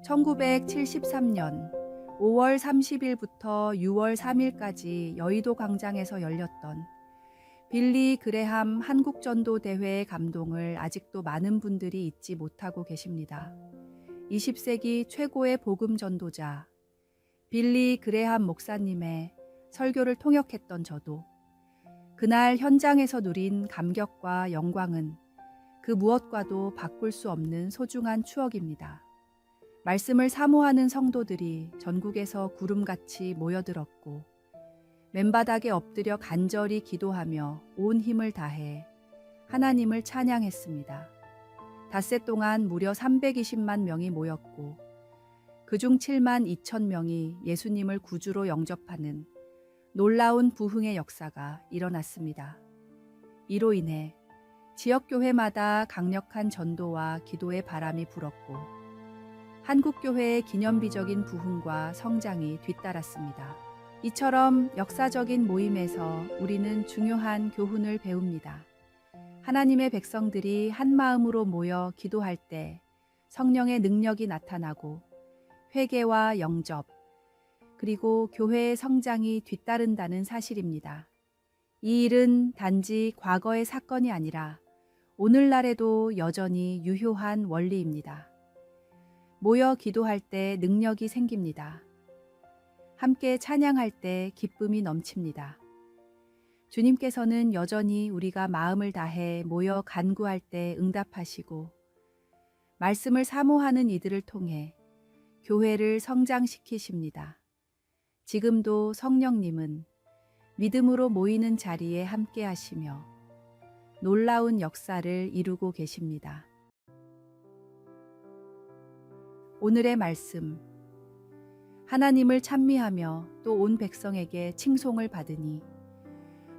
1973년 5월 30일부터 6월 3일까지 여의도 광장에서 열렸던 빌리 그레함 한국전도대회의 감동을 아직도 많은 분들이 잊지 못하고 계십니다. 20세기 최고의 복음 전도자 빌리 그레함 목사님의 설교를 통역했던 저도 그날 현장에서 누린 감격과 영광은 그 무엇과도 바꿀 수 없는 소중한 추억입니다. 말씀을 사모하는 성도들이 전국에서 구름같이 모여들었고 맨바닥에 엎드려 간절히 기도하며 온 힘을 다해 하나님을 찬양했습니다. 닷새 동안 무려 320만 명이 모였고 그중 7만 2천 명이 예수님을 구주로 영접하는 놀라운 부흥의 역사가 일어났습니다. 이로 인해 지역교회마다 강력한 전도와 기도의 바람이 불었고 한국교회의 기념비적인 부흥과 성장이 뒤따랐습니다. 이처럼 역사적인 모임에서 우리는 중요한 교훈을 배웁니다. 하나님의 백성들이 한 마음으로 모여 기도할 때 성령의 능력이 나타나고 회개와 영접, 그리고 교회의 성장이 뒤따른다는 사실입니다. 이 일은 단지 과거의 사건이 아니라 오늘날에도 여전히 유효한 원리입니다. 모여 기도할 때 능력이 생깁니다. 함께 찬양할 때 기쁨이 넘칩니다. 주님께서는 여전히 우리가 마음을 다해 모여 간구할 때 응답하시고 말씀을 사모하는 이들을 통해 교회를 성장시키십니다. 지금도 성령님은 믿음으로 모이는 자리에 함께 하시며 놀라운 역사를 이루고 계십니다. 오늘의 말씀. 하나님을 찬미하며 또 온 백성에게 칭송을 받으니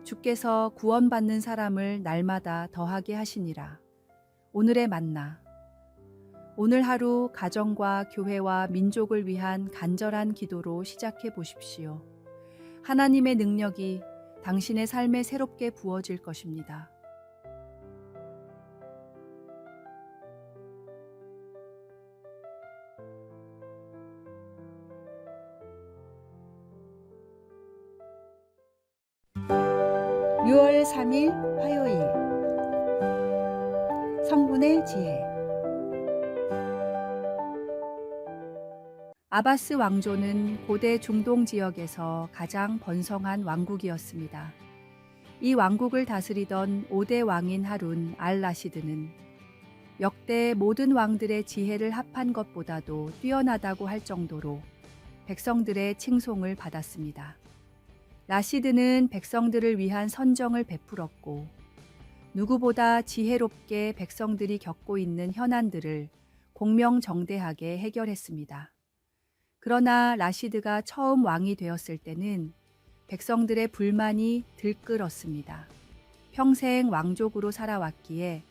주께서 구원받는 사람을 날마다 더하게 하시니라. 오늘의 만나. 오늘 하루 가정과 교회와 민족을 위한 간절한 기도로 시작해 보십시오. 하나님의 능력이 당신의 삶에 새롭게 부어질 것입니다. (6월 3일) 화요일. 성분의 지혜. 아바스 왕조는 고대 중동 지역에서 가장 번성한 왕국이었습니다. 이 왕국을 다스리던 5대 왕인 하룬 알-라시드는 역대 모든 왕들의 지혜를 합한 것보다도 뛰어나다고 할 정도로 백성들의 칭송을 받았습니다. 라시드는 백성들을 위한 선정을 베풀었고 누구보다 지혜롭게 백성들이 겪고 있는 현안들을 공명정대하게 해결했습니다. 그러나 라시드가 처음 왕이 되었을 때는 백성들의 불만이 들끓었습니다. 평생 왕족으로 살아왔기에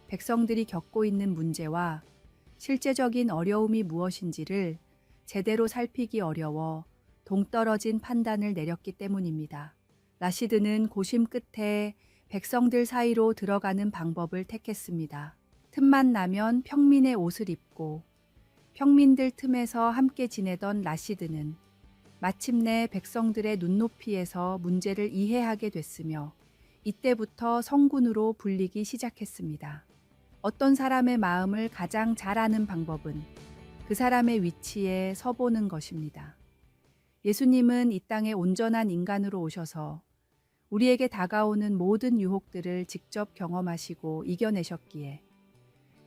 백성들이 겪고 있는 문제와 실제적인 어려움이 무엇인지를 제대로 살피기 어려워 동떨어진 판단을 내렸기 때문입니다. 라시드는 고심 끝에 백성들 사이로 들어가는 방법을 택했습니다. 틈만 나면 평민의 옷을 입고 평민들 틈에서 함께 지내던 라시드는 마침내 백성들의 눈높이에서 문제를 이해하게 됐으며 이때부터 성군으로 불리기 시작했습니다. 어떤 사람의 마음을 가장 잘 아는 방법은 그 사람의 위치에 서보는 것입니다. 예수님은 이 땅에 온전한 인간으로 오셔서 우리에게 다가오는 모든 유혹들을 직접 경험하시고 이겨내셨기에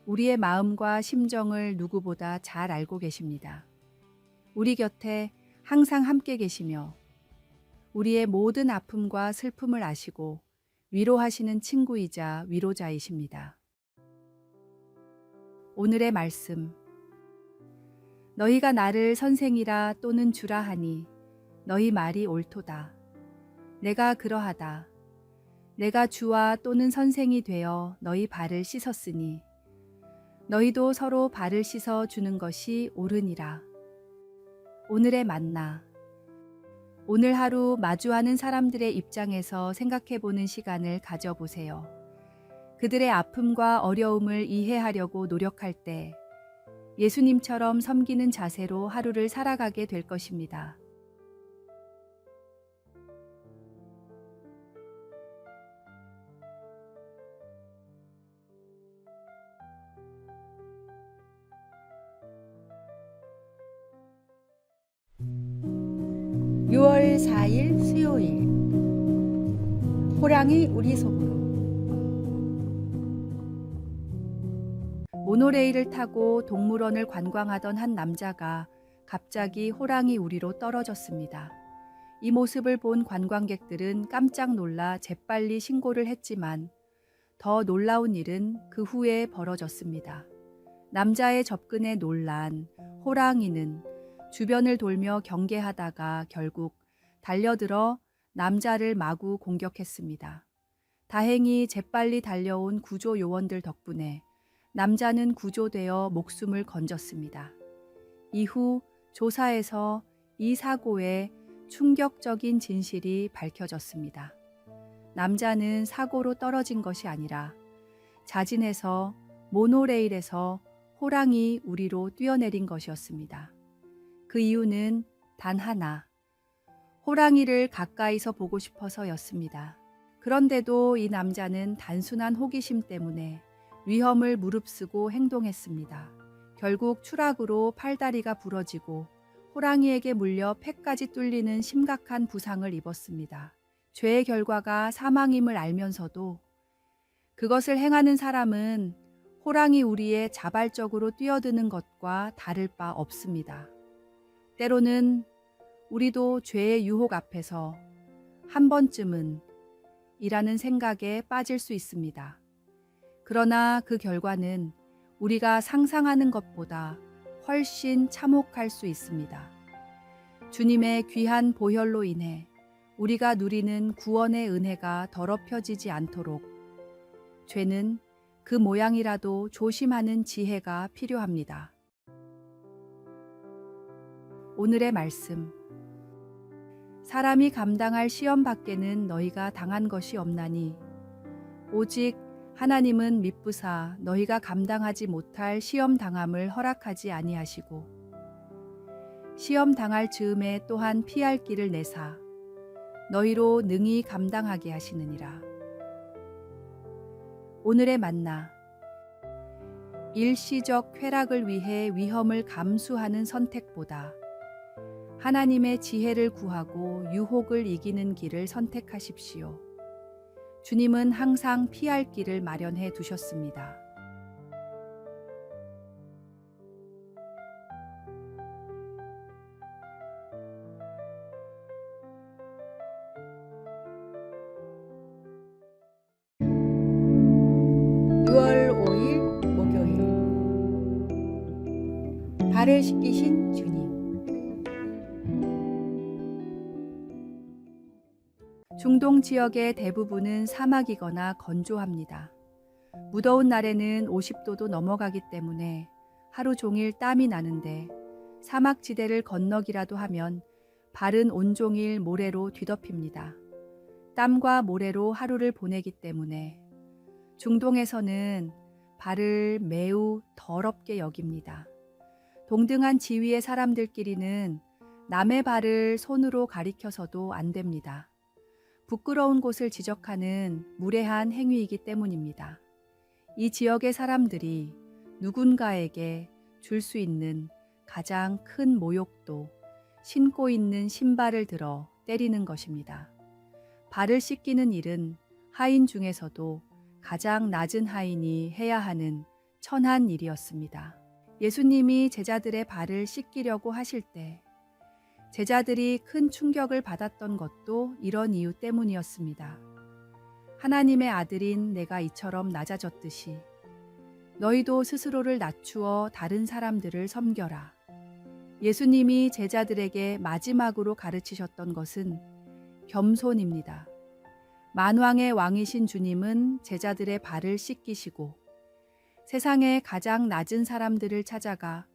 우리의 마음과 심정을 누구보다 잘 알고 계십니다. 우리 곁에 항상 함께 계시며 우리의 모든 아픔과 슬픔을 아시고 위로하시는 친구이자 위로자이십니다. 오늘의 말씀. 너희가 나를 선생이라 또는 주라 하니 너희 말이 옳도다. 내가 그러하다. 내가 주와 또는 선생이 되어 너희 발을 씻었으니 너희도 서로 발을 씻어 주는 것이 옳으니라. 오늘의 만나. 오늘 하루 마주하는 사람들의 입장에서 생각해보는 시간을 가져보세요. 그들의 아픔과 어려움을 이해하려고 노력할 때 예수님처럼 섬기는 자세로 하루를 살아가게 될 것입니다. (6월 4일) 수요일. 호랑이 우리 속으로. 모노레일을 타고 동물원을 관광하던 한 남자가 갑자기 호랑이 우리로 떨어졌습니다. 이 모습을 본 관광객들은 깜짝 놀라 재빨리 신고를 했지만 더 놀라운 일은 그 후에 벌어졌습니다. 남자의 접근에 놀란 호랑이는 주변을 돌며 경계하다가 결국 달려들어 남자를 마구 공격했습니다. 다행히 재빨리 달려온 구조 요원들 덕분에 남자는 구조되어 목숨을 건졌습니다. 이후 조사에서 이 사고의 충격적인 진실이 밝혀졌습니다. 남자는 사고로 떨어진 것이 아니라 자진해서 모노레일에서 호랑이 우리로 뛰어내린 것이었습니다. 그 이유는 단 하나, 호랑이를 가까이서 보고 싶어서였습니다. 그런데도 이 남자는 단순한 호기심 때문에 위험을 무릅쓰고 행동했습니다. 결국 추락으로 팔다리가 부러지고 호랑이에게 물려 폐까지 뚫리는 심각한 부상을 입었습니다. 죄의 결과가 사망임을 알면서도 그것을 행하는 사람은 호랑이 우리에 자발적으로 뛰어드는 것과 다를 바 없습니다. 때로는 우리도 죄의 유혹 앞에서 한 번쯤은 이라는 생각에 빠질 수 있습니다. 그러나 그 결과는 우리가 상상하는 것보다 훨씬 참혹할 수 있습니다. 주님의 귀한 보혈로 인해 우리가 누리는 구원의 은혜가 더럽혀지지 않도록 죄는 그 모양이라도 조심하는 지혜가 필요합니다. 오늘의 말씀. 사람이 감당할 시험 밖에는 너희가 당한 것이 없나니 오직 하나님은 미쁘사 너희가 감당하지 못할 시험 당함을 허락하지 아니하시고 시험 당할 즈음에 또한 피할 길을 내사 너희로 능히 감당하게 하시느니라. 오늘의 만나. 일시적 쾌락을 위해 위험을 감수하는 선택보다 하나님의 지혜를 구하고 유혹을 이기는 길을 선택하십시오. 주님은 항상 피할 길을 마련해 두셨습니다. (6월 5일) 목요일. 발을 씻기신 주님. 중동 지역의 대부분은 사막이거나 건조합니다. 무더운 날에는 50도도 넘어가기 때문에 하루 종일 땀이 나는데 사막지대를 건너기라도 하면 발은 온종일 모래로 뒤덮입니다. 땀과 모래로 하루를 보내기 때문에 중동에서는 발을 매우 더럽게 여깁니다. 동등한 지위의 사람들끼리는 남의 발을 손으로 가리켜서도 안 됩니다. 부끄러운 곳을 지적하는 무례한 행위이기 때문입니다. 이 지역의 사람들이 누군가에게 줄 수 있는 가장 큰 모욕도 신고 있는 신발을 들어 때리는 것입니다. 발을 씻기는 일은 하인 중에서도 가장 낮은 하인이 해야 하는 천한 일이었습니다. 예수님이 제자들의 발을 씻기려고 하실 때 제자들이 큰 충격을 받았던 것도 이런 이유 때문이었습니다. 하나님의 아들인 내가 이처럼 낮아졌듯이 너희도 스스로를 낮추어 다른 사람들을 섬겨라. 예수님이 제자들에게 마지막으로 가르치셨던 것은 겸손입니다. 만왕의 왕이신 주님은 제자들의 발을 씻기시고 세상의 가장 낮은 사람들을 찾아가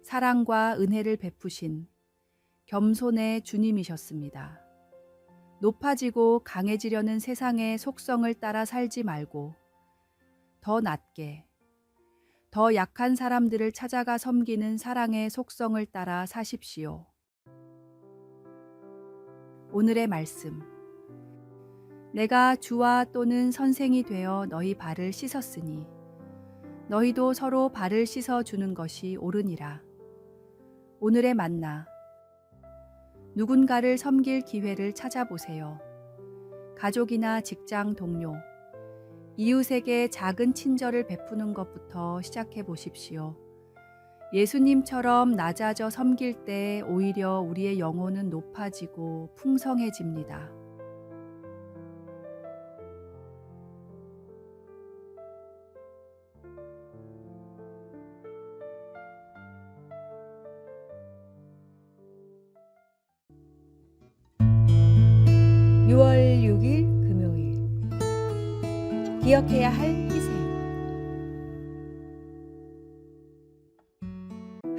사랑과 은혜를 베푸신 겸손의 주님이셨습니다. 높아지고 강해지려는 세상의 속성을 따라 살지 말고 더 낮게, 더 약한 사람들을 찾아가 섬기는 사랑의 속성을 따라 사십시오. 오늘의 말씀. 내가 주와 또는 선생이 되어 너희 발을 씻었으니 너희도 서로 발을 씻어 주는 것이 옳으니라. 오늘의 만나. 누군가를 섬길 기회를 찾아보세요. 가족이나 직장 동료, 이웃에게 작은 친절을 베푸는 것부터 시작해 보십시오. 예수님처럼 낮아져 섬길 때 오히려 우리의 영혼은 높아지고 풍성해집니다. (6월 6일) 금요일. 기억해야 할 희생.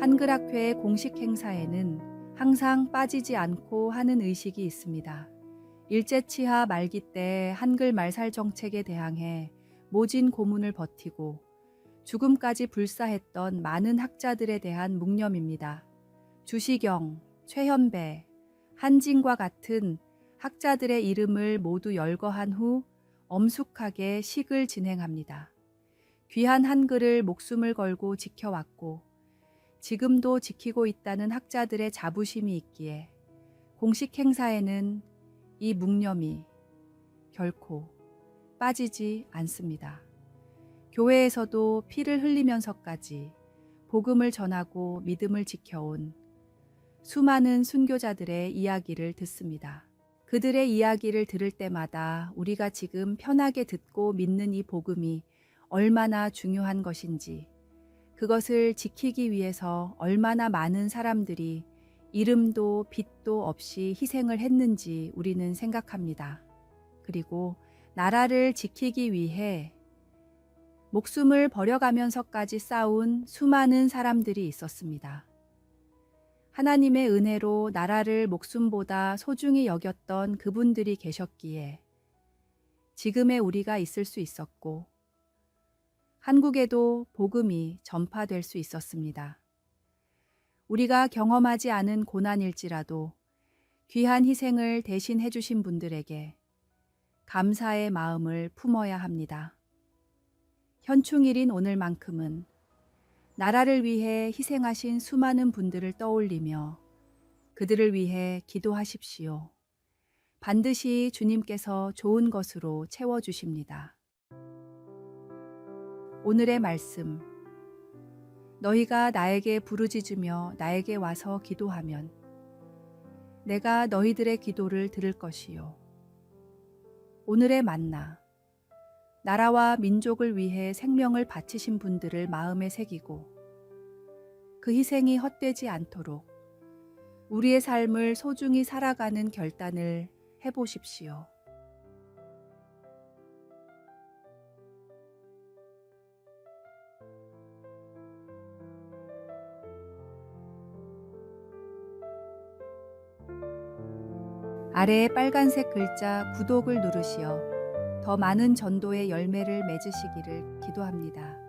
한글학회 공식 행사에는 항상 빠지지 않고 하는 의식이 있습니다. 일제치하 말기 때 한글 말살 정책에 대항해 모진 고문을 버티고 죽음까지 불사했던 많은 학자들에 대한 묵념입니다. 주시경, 최현배, 한진과 같은 학자들의 이름을 모두 열거한 후 엄숙하게 식을 진행합니다. 귀한 한글을 목숨을 걸고 지켜왔고 지금도 지키고 있다는 학자들의 자부심이 있기에 공식 행사에는 이 묵념이 결코 빠지지 않습니다. 교회에서도 피를 흘리면서까지 복음을 전하고 믿음을 지켜온 수많은 순교자들의 이야기를 듣습니다. 그들의 이야기를 들을 때마다 우리가 지금 편하게 듣고 믿는 이 복음이 얼마나 중요한 것인지, 그것을 지키기 위해서 얼마나 많은 사람들이 이름도 빛도 없이 희생을 했는지 우리는 생각합니다. 그리고 나라를 지키기 위해 목숨을 버려가면서까지 싸운 수많은 사람들이 있었습니다. 하나님의 은혜로 나라를 목숨보다 소중히 여겼던 그분들이 계셨기에 지금의 우리가 있을 수 있었고 한국에도 복음이 전파될 수 있었습니다. 우리가 경험하지 않은 고난일지라도 귀한 희생을 대신 해주신 분들에게 감사의 마음을 품어야 합니다. 현충일인 오늘만큼은 나라를 위해 희생하신 수많은 분들을 떠올리며 그들을 위해 기도하십시오. 반드시 주님께서 좋은 것으로 채워주십니다. 오늘의 말씀. 너희가 나에게 부르짖으며 나에게 와서 기도하면 내가 너희들의 기도를 들을 것이요. 오늘의 만나. 나라와 민족을 위해 생명을 바치신 분들을 마음에 새기고 그 희생이 헛되지 않도록 우리의 삶을 소중히 살아가는 결단을 해보십시오. 아래에 빨간색 글자 구독을 누르시어 더 많은 전도의 열매를 맺으시기를 기도합니다.